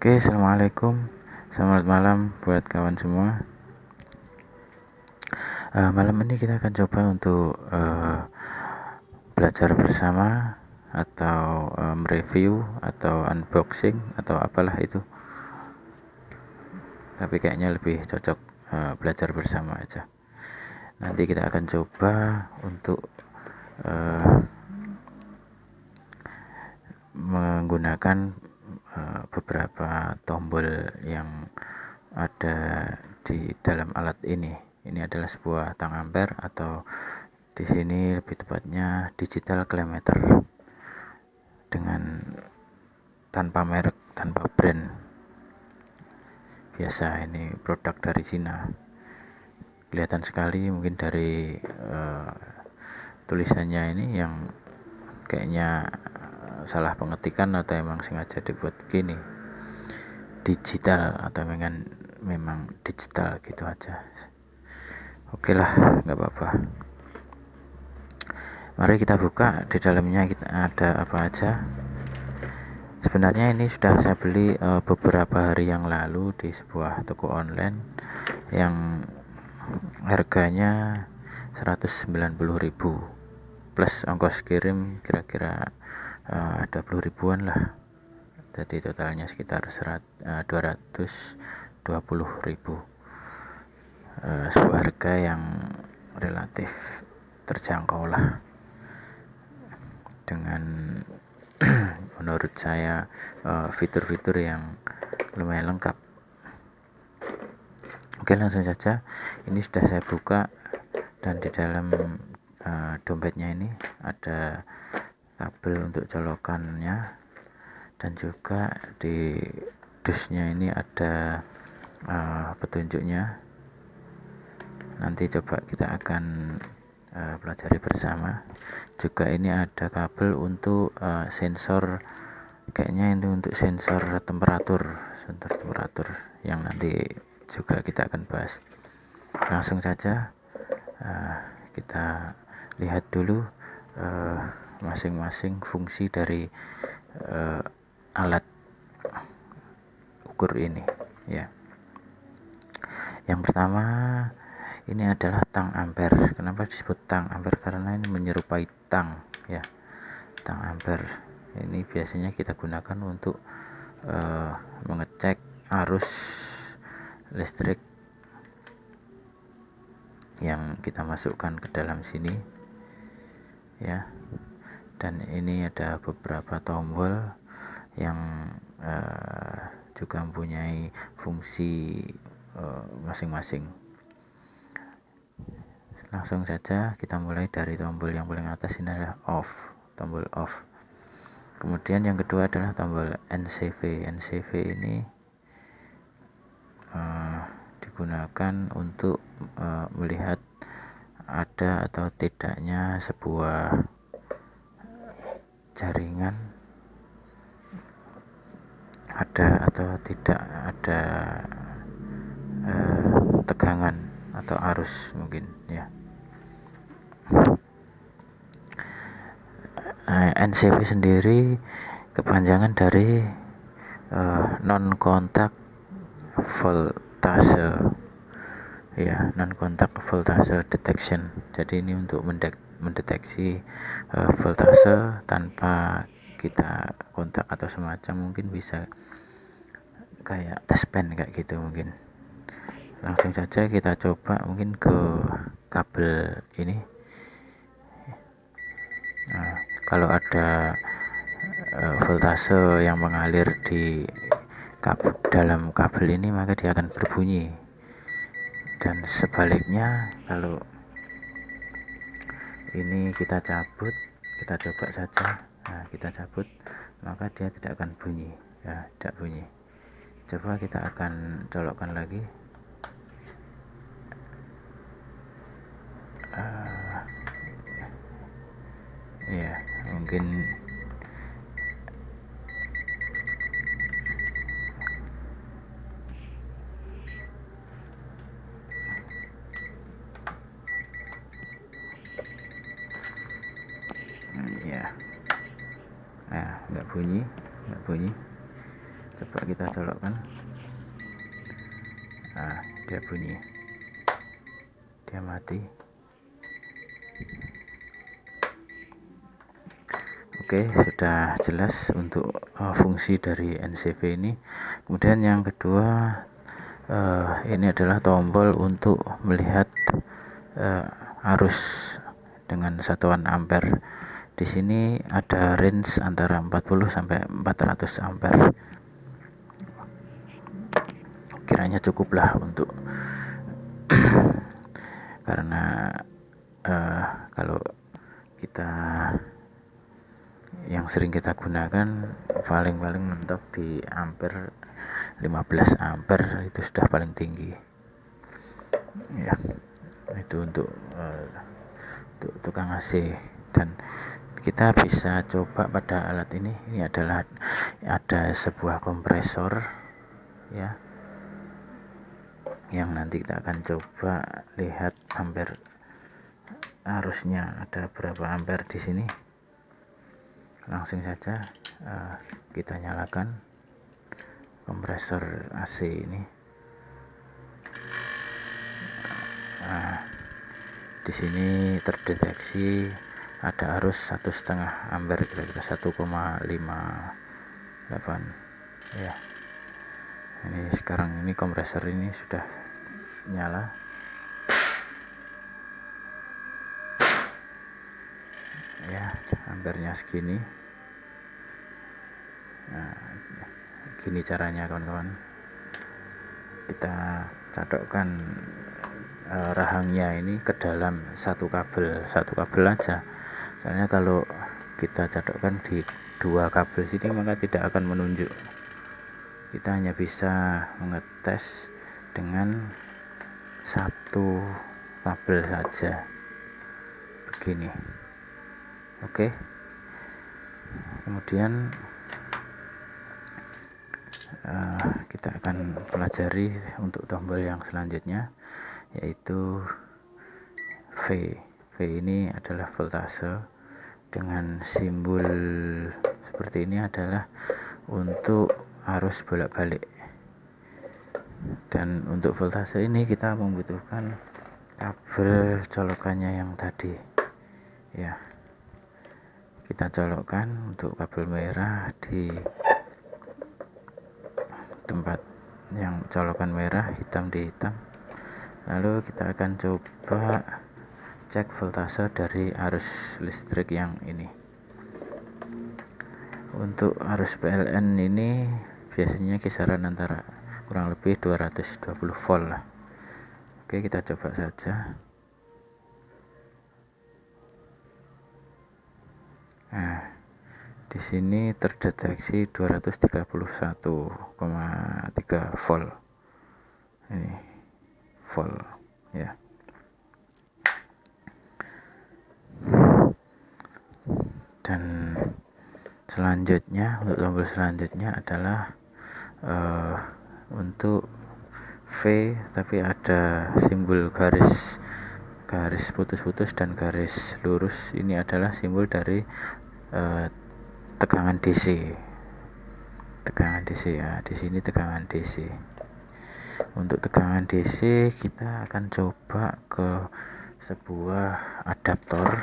Oke, assalamualaikum, selamat malam buat kawan semua. Malam ini kita akan coba untuk belajar bersama atau mereview atau unboxing atau apalah itu. Tapi kayaknya lebih cocok belajar bersama aja. Nanti kita akan coba untuk menggunakan beberapa tombol yang ada di dalam alat ini. Ini adalah sebuah tang ampere atau di sini lebih tepatnya digital climate dengan tanpa merek, tanpa brand. Biasa ini produk dari Cina. Kelihatan sekali mungkin dari tulisannya ini yang kayaknya salah pengetikan atau emang sengaja dibuat begini, digital atau memang digital gitu aja. Oke lah, nggak apa-apa. Mari kita buka, di dalamnya kita ada apa aja. Sebenarnya ini sudah saya beli beberapa hari yang lalu di sebuah toko online yang harganya 190.000 plus ongkos kirim kira-kira 20 ribuan lah. Jadi totalnya sekitar 220.000. Sebuah harga yang relatif terjangkau lah, dengan menurut saya fitur-fitur yang lumayan lengkap. Oke, langsung saja. Ini sudah saya buka dan di dalam dompetnya ini ada kabel untuk colokannya, dan juga di dusnya ini ada petunjuknya. Nanti coba kita akan pelajari bersama. Juga ini ada kabel untuk sensor, kayaknya ini untuk sensor temperatur yang nanti juga kita akan bahas. Langsung saja kita lihat dulu masing-masing fungsi dari alat ukur ini ya. Yang pertama ini adalah tang ampere. Kenapa disebut tang ampere? Karena ini menyerupai tang ya. Tang ampere ini biasanya kita gunakan untuk mengecek arus listrik yang kita masukkan ke dalam sini ya. Dan ini ada beberapa tombol yang juga mempunyai fungsi masing-masing. Langsung saja kita mulai dari tombol yang paling atas. Ini adalah off, tombol off. Kemudian yang kedua adalah tombol NCV. NCV ini digunakan untuk melihat ada atau tidaknya sebuah jaringan, ada atau tidak ada tegangan atau arus mungkin ya. NCV sendiri kepanjangan dari non kontak voltase ya, non kontak voltase detection. Jadi ini untuk mendeteksi voltase tanpa kita kontak atau semacam, mungkin bisa kayak tes pen kayak gitu mungkin. Langsung saja kita coba mungkin ke kabel ini. Nah, kalau ada voltase yang mengalir di dalam kabel ini, maka dia akan berbunyi. Dan sebaliknya, kalau ini kita cabut, kita coba saja. Nah, kita cabut, maka dia tidak akan bunyi ya, tidak bunyi. Coba kita akan colokkan lagi. Ya, mungkin ya. Nah, nggak bunyi. Coba kita colokkan. Nah, dia bunyi, dia mati. Oke, sudah jelas untuk fungsi dari NCV ini. Kemudian yang kedua, ini adalah tombol untuk melihat arus dengan satuan ampere. Di sini ada range antara 40 sampai 400 ampere. Kiranya cukuplah untuk karena kalau kita yang sering kita gunakan paling mentok di ampere 15 ampere, itu sudah paling tinggi ya. Itu untuk tukang AC. Dan kita bisa coba pada alat ini adalah ada sebuah kompresor ya, yang nanti kita akan coba lihat ampere arusnya ada berapa ampere di sini. Langsung saja kita nyalakan kompresor AC ini. Di sini terdeteksi ada arus 1,5 ampere, kira-kira 1,58 ya. Ini sekarang ini kompresor ini sudah nyala. Ya, ampernya segini. Nah, gini caranya kawan-kawan. Kita cadokkan rahangnya ini ke dalam satu kabel aja. Soalnya kalau kita cadokkan di dua kabel sini maka tidak akan menunjuk. Kita hanya bisa mengetes dengan satu kabel saja begini. Oke. Kemudian kita akan pelajari untuk tombol yang selanjutnya, yaitu V. V ini adalah voltase dengan simbol seperti ini, adalah untuk arus bolak-balik. Dan untuk voltase ini kita membutuhkan kabel colokannya yang tadi ya. Kita colokkan untuk kabel merah di tempat yang colokan merah, hitam di hitam. Lalu kita akan coba cek voltase dari arus listrik yang ini. Untuk arus PLN ini biasanya kisaran antara kurang lebih 220 volt lah. Oke, kita coba saja. Nah, di sini terdeteksi 231,3 volt. Ini volt ya. Dan selanjutnya, untuk tombol selanjutnya adalah untuk V, tapi ada simbol garis putus-putus dan garis lurus. Ini adalah simbol dari tegangan DC. Ya, di sini tegangan DC. Untuk tegangan DC kita akan coba ke sebuah adaptor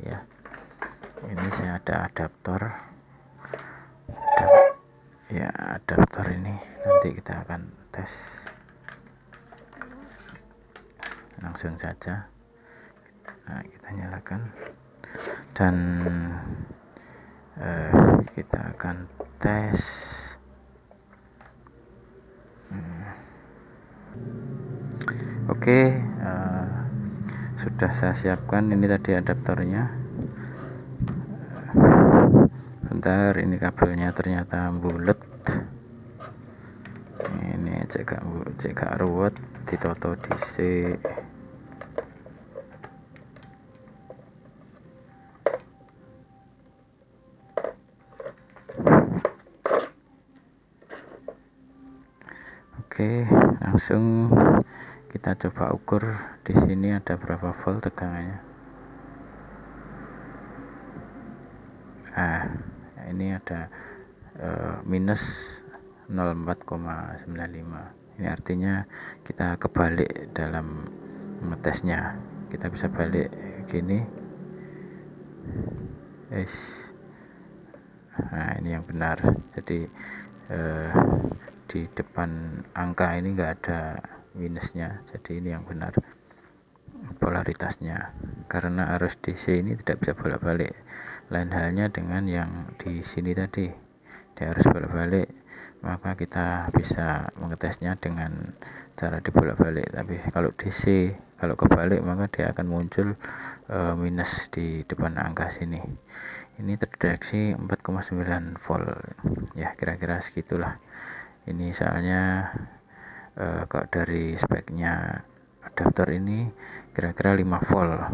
ya. Ini saya ada adaptor ya. Adaptor ini nanti kita akan tes. Langsung saja. Nah, kita nyalakan dan kita akan tes. Oke, sudah saya siapkan. Ini tadi adaptornya. Bentar, ini kabelnya ternyata bulat. Ini cek ruwet, ditoto dhisik. Oke, langsung kita coba ukur di sini ada berapa volt tegangannya. Nah, ini ada minus 04,95. Ini artinya kita kebalik dalam ngetesnya. Kita bisa balik gini. Nah, ini yang benar. Jadi di depan angka ini enggak ada minusnya. Jadi ini yang benar polaritasnya. Karena arus DC ini tidak bisa bolak-balik. Lain halnya dengan yang di sini tadi. Dia harus bolak-balik, maka kita bisa mengetesnya dengan cara dibolak-balik. Tapi kalau DC, kalau kebalik, maka dia akan muncul minus di depan angka sini. Ini terdeteksi 4,9 volt ya, kira-kira segitulah. Ini soalnya kalau dari speknya adaptor ini kira-kira 5 volt.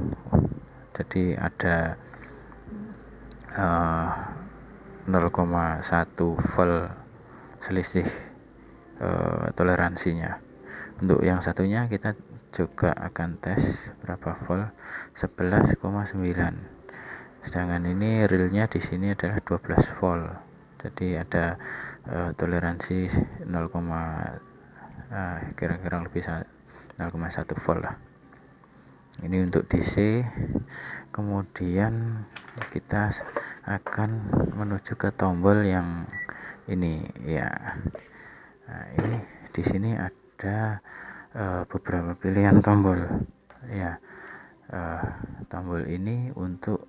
Jadi ada 0,1 volt selisih toleransinya. Untuk yang satunya kita juga akan tes berapa volt, 11,9. Sedangkan ini realnya di sini adalah 12 volt. Jadi ada toleransi 0, kira-kira lebih 0,1 volt lah. Ini untuk DC. Kemudian kita akan menuju ke tombol yang ini ya. Nah, ini di sini ada beberapa pilihan tombol ya. Tombol ini untuk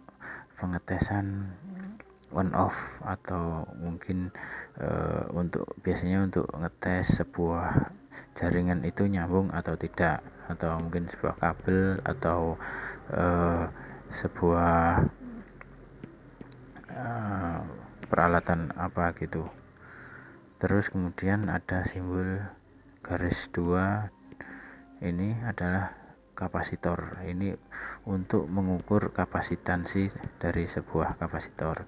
pengetesan on off, atau mungkin biasanya untuk ngetes sebuah jaringan itu nyambung atau tidak, atau mungkin sebuah kabel, atau sebuah peralatan apa gitu. Terus kemudian ada simbol garis 2, ini adalah kapasitor. Ini untuk mengukur kapasitansi dari sebuah kapasitor.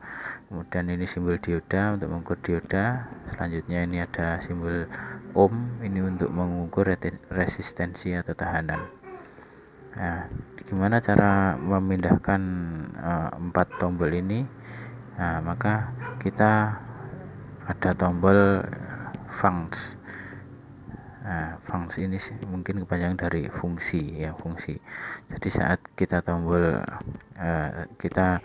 Kemudian ini simbol dioda untuk mengukur dioda. Selanjutnya ini ada simbol ohm, ini untuk mengukur resistensi atau tahanan. Nah, gimana cara memindahkan 4 tombol ini? Nah, maka kita ada tombol funcs. Nah, funcs ini mungkin kepanjangan dari fungsi ya, fungsi. Jadi saat kita tombol kita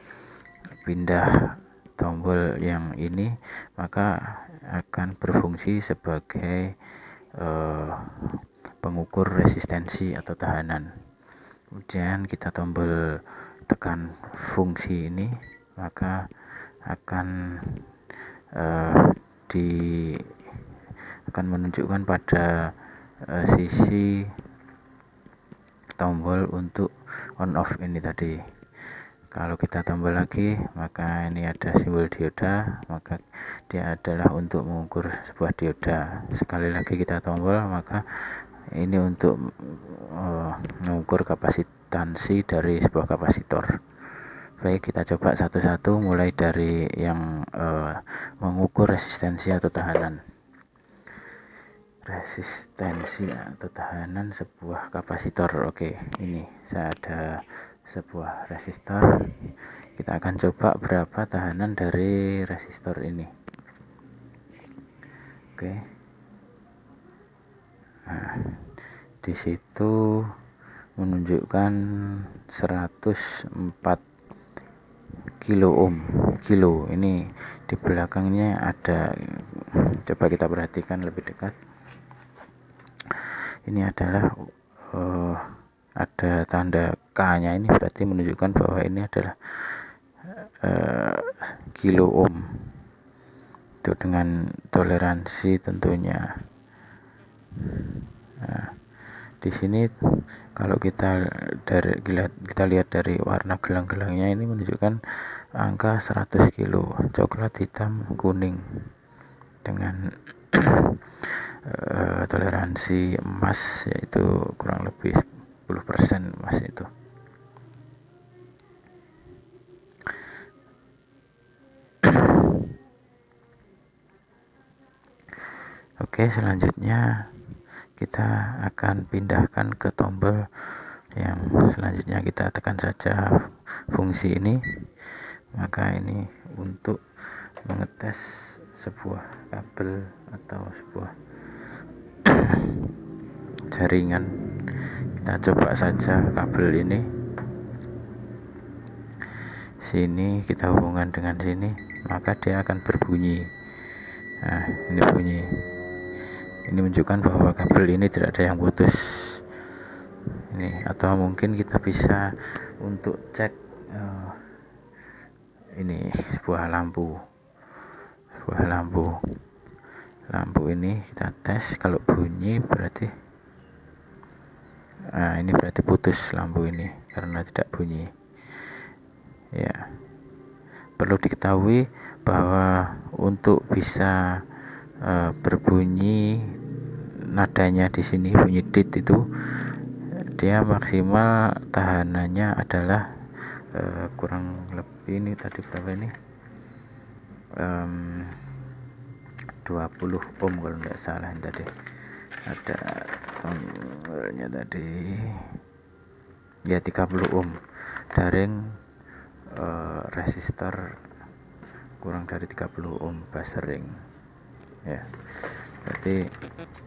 pindah tombol yang ini, maka akan berfungsi sebagai pengukur resistensi atau tahanan. Kemudian kita tombol tekan fungsi ini, maka akan akan menunjukkan pada sisi tombol untuk on off ini tadi. Kalau kita tombol lagi, maka ini ada simbol dioda, maka dia adalah untuk mengukur sebuah dioda. Sekali lagi kita tombol, maka ini untuk mengukur kapasitansi dari sebuah kapasitor. Baik, kita coba satu-satu, mulai dari yang mengukur resistensi atau tahanan. Resistensi atau tahanan sebuah kapasitor. Oke, ini saya ada sebuah resistor. Kita akan coba berapa tahanan dari resistor ini. Oke. Nah, di situ menunjukkan 104 kilo ohm. Kilo ini di belakangnya ada, coba kita perhatikan lebih dekat. Ini adalah ada tanda K-nya, ini berarti menunjukkan bahwa ini adalah kilo ohm. Itu dengan toleransi tentunya. Nah, di sini kalau kita lihat dari warna gelang-gelangnya, ini menunjukkan angka 100 kilo, coklat, hitam, kuning, dengan toleransi emas yaitu kurang lebih 10% emas itu. Oke, selanjutnya kita akan pindahkan ke tombol yang selanjutnya. Kita tekan saja fungsi ini, maka ini untuk mengetes sebuah kabel atau sebuah jaringan. Kita coba saja kabel ini, sini kita hubungkan dengan sini, maka dia akan berbunyi. Nah, ini bunyi. Ini menunjukkan bahwa kabel ini tidak ada yang putus. Ini, atau mungkin kita bisa untuk cek ini sebuah lampu. Lampu ini kita tes, kalau bunyi berarti ini berarti putus lampu ini karena tidak bunyi. Ya, perlu diketahui bahwa untuk bisa berbunyi nadanya di sini bunyi dit itu dia maksimal tahanannya adalah kurang lebih, ini tadi berapa ini, 20 ohm kalau tidak salah. Tadi ada tombolnya tadi ya, 30 ohm daring resistor kurang dari 30 ohm buzzering ya. Berarti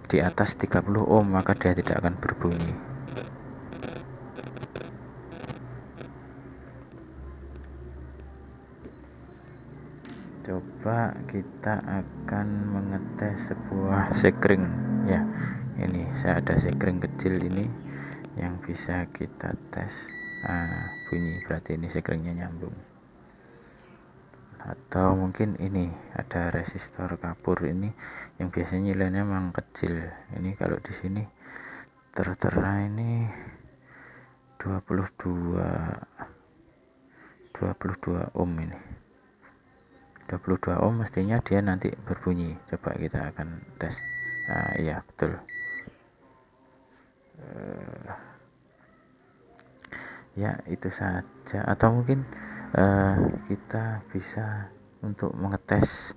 di atas 30 ohm maka dia tidak akan berbunyi. Coba kita akan mengetes sebuah sekring ya. Ini saya ada sekring kecil ini yang bisa kita tes. Bunyi, berarti ini sekringnya nyambung. Atau mungkin ini ada resistor kapur ini yang biasanya nilainya memang kecil. Ini kalau di sini tertera ini 22 ohm ini. 22 ohm mestinya dia nanti berbunyi. Coba kita akan tes. Iya betul. Ya itu saja. Atau mungkin kita bisa untuk mengetes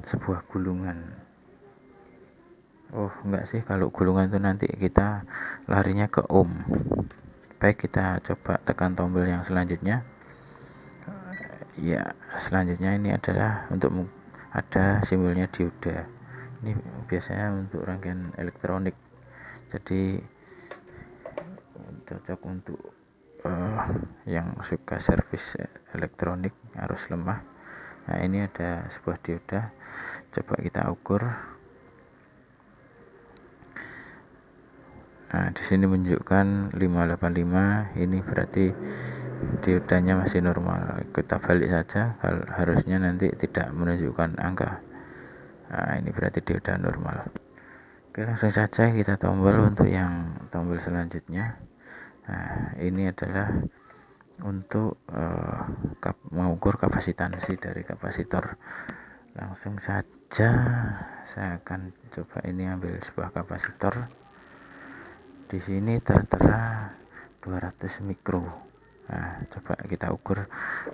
sebuah gulungan. Oh enggak sih, kalau gulungan itu nanti kita larinya ke ohm. Baik, kita coba tekan tombol yang selanjutnya. Ya, selanjutnya ini adalah untuk ada simbolnya dioda. Ini biasanya untuk rangkaian elektronik, jadi cocok untuk yang suka servis elektronik arus lemah. Nah, ini ada sebuah dioda. Coba kita ukur. Nah, di sini menunjukkan 585. Ini berarti diodanya masih normal. Kita balik saja, harusnya nanti tidak menunjukkan angka. Nah, ini berarti dioda normal. Oke, langsung saja kita tombol untuk yang tombol selanjutnya. Nah, ini adalah untuk mengukur kapasitansi dari kapasitor. Langsung saja saya akan coba ini ambil sebuah kapasitor. Di sini tertera 200 mikro. Nah, coba kita ukur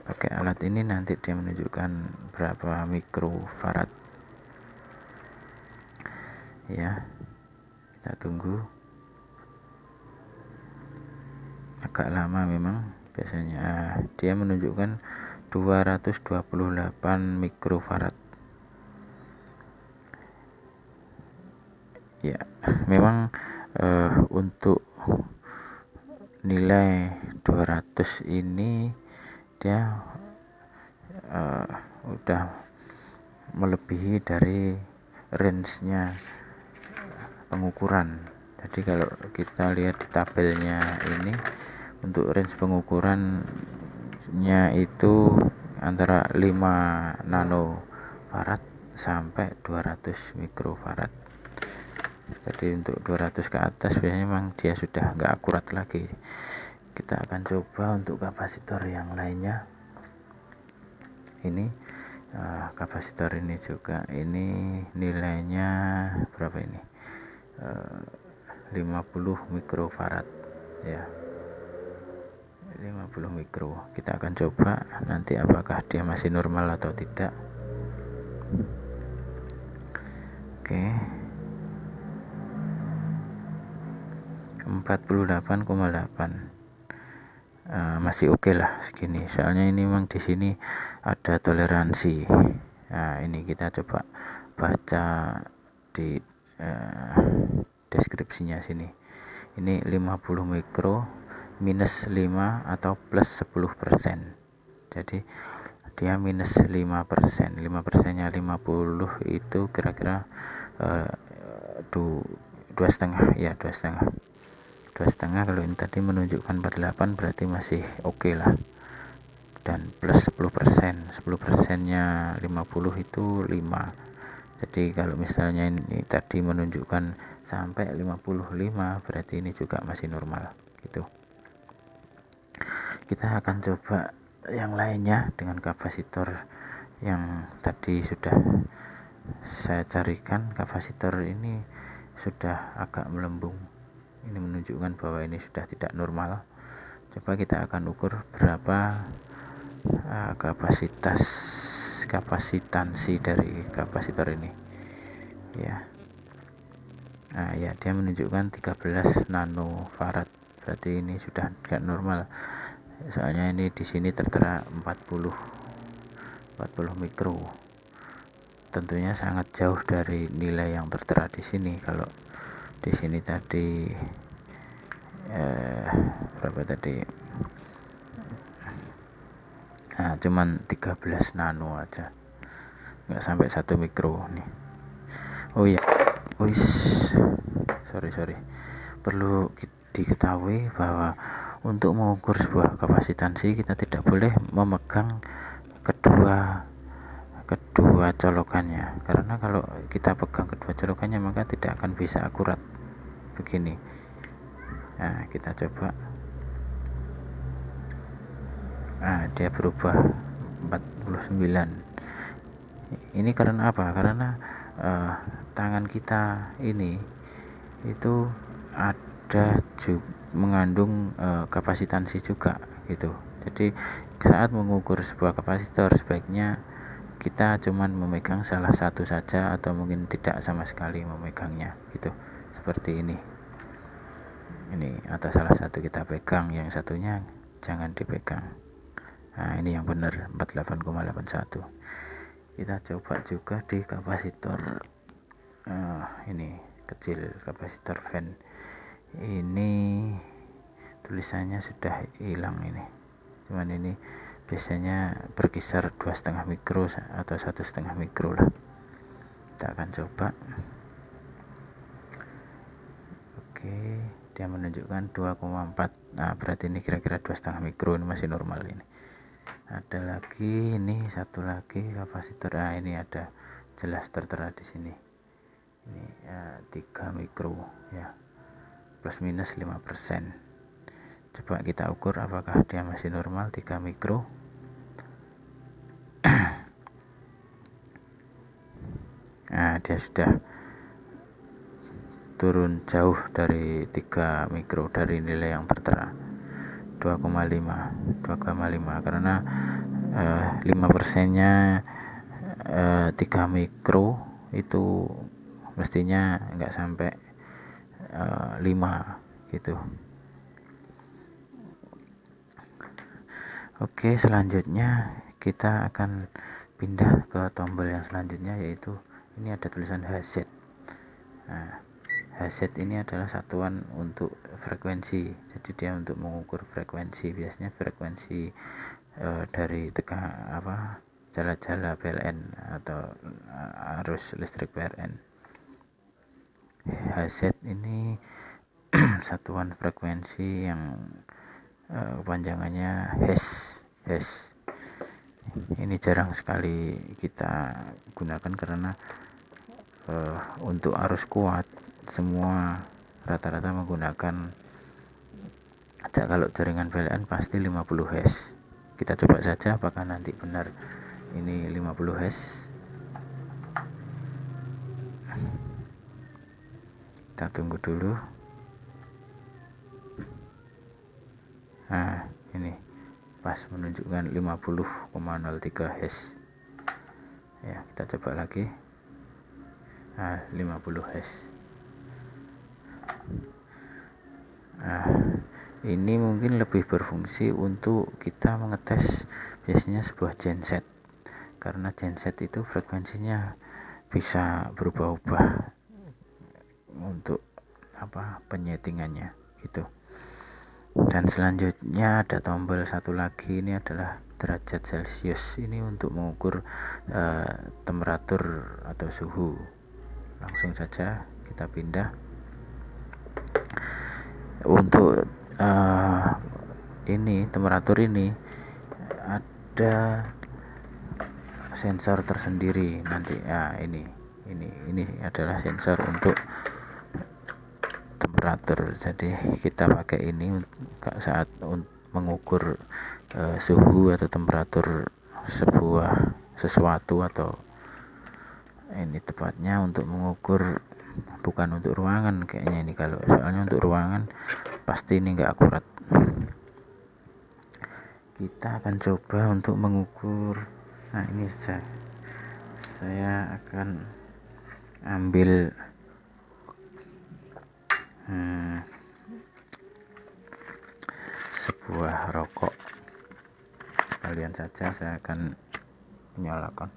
pakai alat ini, nanti dia menunjukkan berapa mikrofarad. Ya, kita tunggu. Agak lama memang biasanya. Dia menunjukkan 228 mikrofarad. Ya, memang untuk nilai 200 ini dia udah melebihi dari range-nya pengukuran. Jadi kalau kita lihat di tabelnya ini, untuk range pengukurannya itu antara 5 nanofarad sampai 200 mikrofarad. Jadi untuk 200 ke atas biasanya memang dia sudah nggak akurat lagi. Kita akan coba untuk kapasitor yang lainnya. Ini kapasitor ini juga, ini nilainya berapa ini, 50 mikrofarad ya, 50 mikro. Kita akan coba nanti apakah dia masih normal atau tidak. Oke, 48,8. Masih oke lah segini, soalnya ini memang di sini ada toleransi. Nah, ini kita coba baca di deskripsinya sini. Ini 50 mikro minus 5 atau plus 10%. Jadi dia minus 5%. 5%-nya 50 itu kira-kira 2,5 ya, 2,5 kalau ini tadi menunjukkan 48 berarti masih oke lah. Dan plus 10%, 10%-nya 50 itu 5. Jadi kalau misalnya ini tadi menunjukkan sampai 55 berarti ini juga masih normal gitu. Kita akan coba yang lainnya dengan kapasitor yang tadi sudah saya carikan. Kapasitor ini sudah agak melembung, ini menunjukkan bahwa ini sudah tidak normal. Coba kita akan ukur berapa kapasitansi dari kapasitor ini ya. Nah ya, dia menunjukkan 13 nanofarad, berarti ini sudah tidak normal. Soalnya ini di sini tertera 40 mikro. Tentunya sangat jauh dari nilai yang tertera di sini. Kalau di sini tadi berapa tadi? Nah, cuman 13 nano aja. Nggak sampai 1 mikro nih. Oh ya. Sorry. Perlu diketahui bahwa untuk mengukur sebuah kapasitansi kita tidak boleh memegang kedua colokannya, karena kalau kita pegang kedua colokannya maka tidak akan bisa akurat begini. Nah kita coba. Nah dia berubah 49. Ini karena apa? Karena tangan kita ini itu ada mengandung kapasitansi juga gitu. Jadi saat mengukur sebuah kapasitor sebaiknya kita cuman memegang salah satu saja atau mungkin tidak sama sekali memegangnya gitu. Seperti ini atau salah satu kita pegang, yang satunya jangan dipegang. Nah ini yang benar 48,81. Kita coba juga di kapasitor ini kecil, kapasitor fan. Ini tulisannya sudah hilang ini, cuman ini biasanya berkisar 2,5 mikro atau 1,5 mikro lah. Kita akan coba. Oke, dia menunjukkan 2,4. Nah berarti ini kira-kira 2,5 mikro, ini masih normal. Ini ada lagi, ini satu lagi kapasitor. Nah ini ada jelas tertera di sini, ini 3 mikro ya, plus minus 5%. Coba kita ukur apakah dia masih normal 3 mikro. Nah dia sudah turun jauh dari 3 mikro dari nilai yang tertera 2,5 karena 5%-nya 3 mikro itu mestinya enggak sampai 5 gitu. Oke, selanjutnya kita akan pindah ke tombol yang selanjutnya, yaitu ini ada tulisan Hz. Nah, Hz ini adalah satuan untuk frekuensi. Jadi dia untuk mengukur frekuensi, biasanya frekuensi dari jala-jala PLN atau arus listrik PLN. Hz ini satuan frekuensi yang panjangannya Hz. Ini jarang sekali kita gunakan karena untuk arus kuat semua rata-rata menggunakan, kalau jaringan PLN pasti 50 Hz. Kita coba saja apakah nanti benar ini 50 Hz. Kita tunggu dulu. Nah ini pas menunjukkan 50,03 Hz ya. Kita coba lagi. Nah 50 Hz. Nah ini mungkin lebih berfungsi untuk kita mengetes biasanya sebuah genset, karena genset itu frekuensinya bisa berubah-ubah untuk penyetingannya gitu. Dan selanjutnya ada tombol satu lagi, ini adalah derajat Celcius, ini untuk mengukur temperatur atau suhu. Langsung saja kita pindah. Untuk ini temperatur ini ada sensor tersendiri nanti. Ini adalah sensor untuk temperatur, jadi kita pakai ini saat mengukur suhu atau temperatur sesuatu, atau ini tepatnya untuk mengukur, bukan untuk ruangan kayaknya ini. Kalau soalnya untuk ruangan pasti ini enggak akurat. Kita akan coba untuk mengukur. Nah, ini saya akan ambil sebuah rokok. Kalian saja, saya akan menyalakan.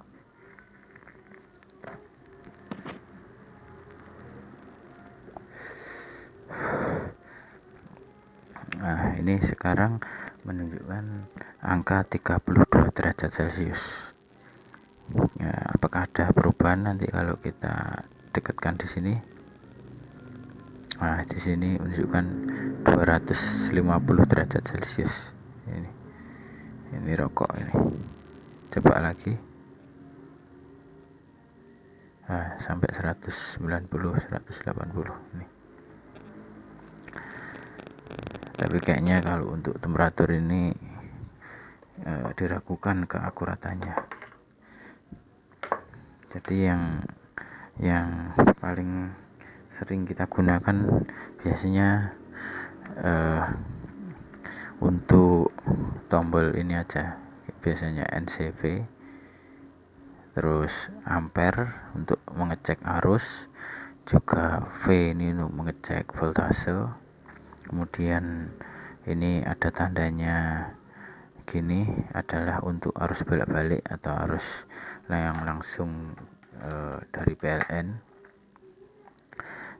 Nah, ini sekarang menunjukkan angka 32 derajat Celcius. Ya, apakah ada perubahan nanti kalau kita dekatkan di sini? Nah, di sini menunjukkan 250 derajat Celcius. Ini rokok ini. Coba lagi. Nah, sampai 190, 180 ini. Tapi kayaknya kalau untuk temperatur ini diragukan keakuratannya. Jadi yang paling sering kita gunakan biasanya untuk tombol ini aja, biasanya NCV, terus ampere untuk mengecek arus, juga V ini untuk mengecek voltase. Kemudian ini ada tandanya gini, adalah untuk arus bolak-balik atau arus yang langsung dari PLN.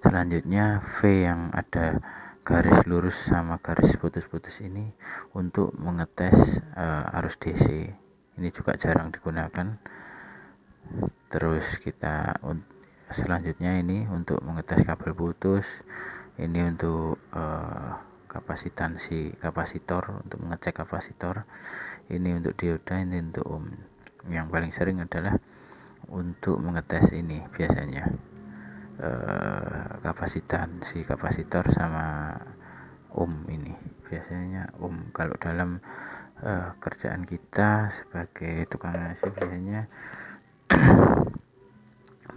Selanjutnya V yang ada garis lurus sama garis putus-putus ini untuk mengetes arus DC. Ini juga jarang digunakan. Terus kita selanjutnya ini untuk mengetes kabel putus. Ini untuk kapasitansi kapasitor, untuk mengecek kapasitor. Ini untuk dioda, ini untuk ohm. Yang paling sering adalah untuk mengetes ini biasanya kapasitansi kapasitor sama ohm. Ini biasanya ohm. Kalau dalam kerjaan kita sebagai tukang AC biasanya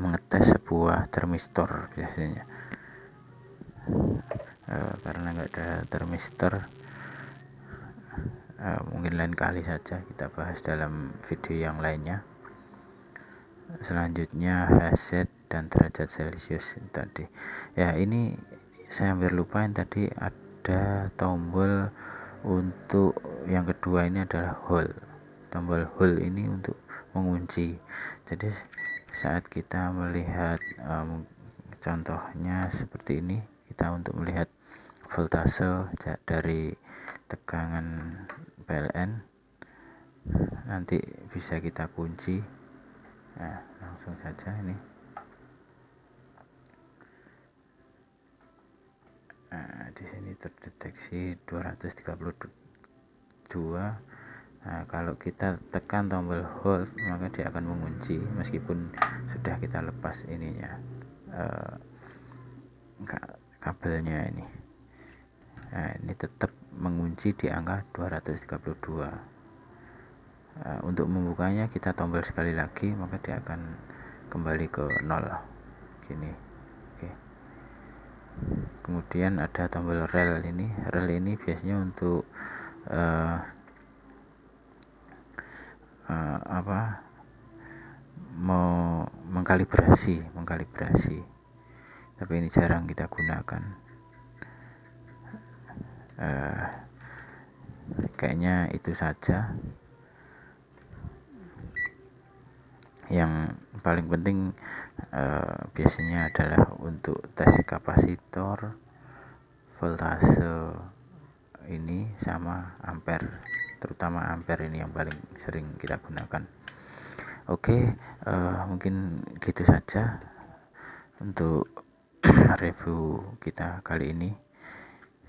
mengetes sebuah termistor biasanya. Karena nggak ada termistor, mungkin lain kali saja kita bahas dalam video yang lainnya. Selanjutnya Hz dan derajat Celcius tadi. Ya, ini saya hampir lupa, yang tadi ada tombol untuk yang kedua ini adalah hold. Tombol hold ini untuk mengunci. Jadi saat kita melihat contohnya seperti ini, kita untuk melihat voltase dari tegangan PLN, nanti bisa kita kunci. Nah, langsung saja ini. Nah, di sini terdeteksi 232. Nah, kalau kita tekan tombol hold, maka dia akan mengunci meskipun sudah kita lepas ininya, kabelnya ini. Nah, ini tetap mengunci di angka 232. Untuk membukanya kita tombol sekali lagi, maka dia akan kembali ke 0 gini. Oke. Kemudian ada tombol rel ini. Rel ini biasanya untuk mau mengkalibrasi, tapi ini jarang kita gunakan. Kayaknya itu saja. Yang paling penting biasanya adalah untuk tes kapasitor, voltase ini sama ampere, terutama ampere ini yang paling sering kita gunakan. Oke, mungkin gitu saja untuk review kita kali ini.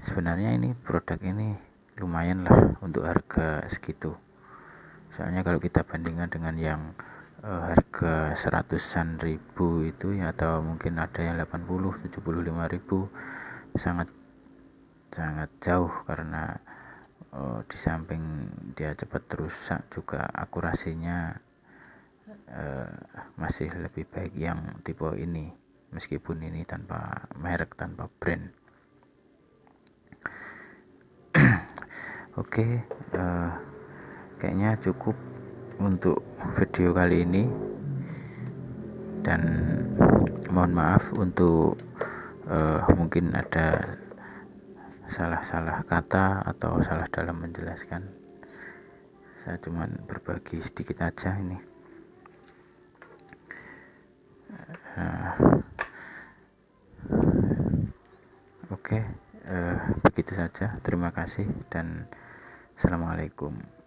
Sebenarnya ini produk ini lumayan lah untuk harga segitu, soalnya kalau kita bandingkan dengan yang harga 100-an ribu itu ya, atau mungkin ada yang 80-75 ribu, sangat jauh, karena di samping dia cepat rusak juga akurasinya masih lebih baik yang tipe ini, meskipun ini tanpa merek, tanpa brand. Oke, kayaknya cukup untuk video kali ini, dan mohon maaf untuk mungkin ada salah-salah kata atau salah dalam menjelaskan. Saya cuman berbagi sedikit aja ini. Oke, begitu saja. Terima kasih dan assalamualaikum.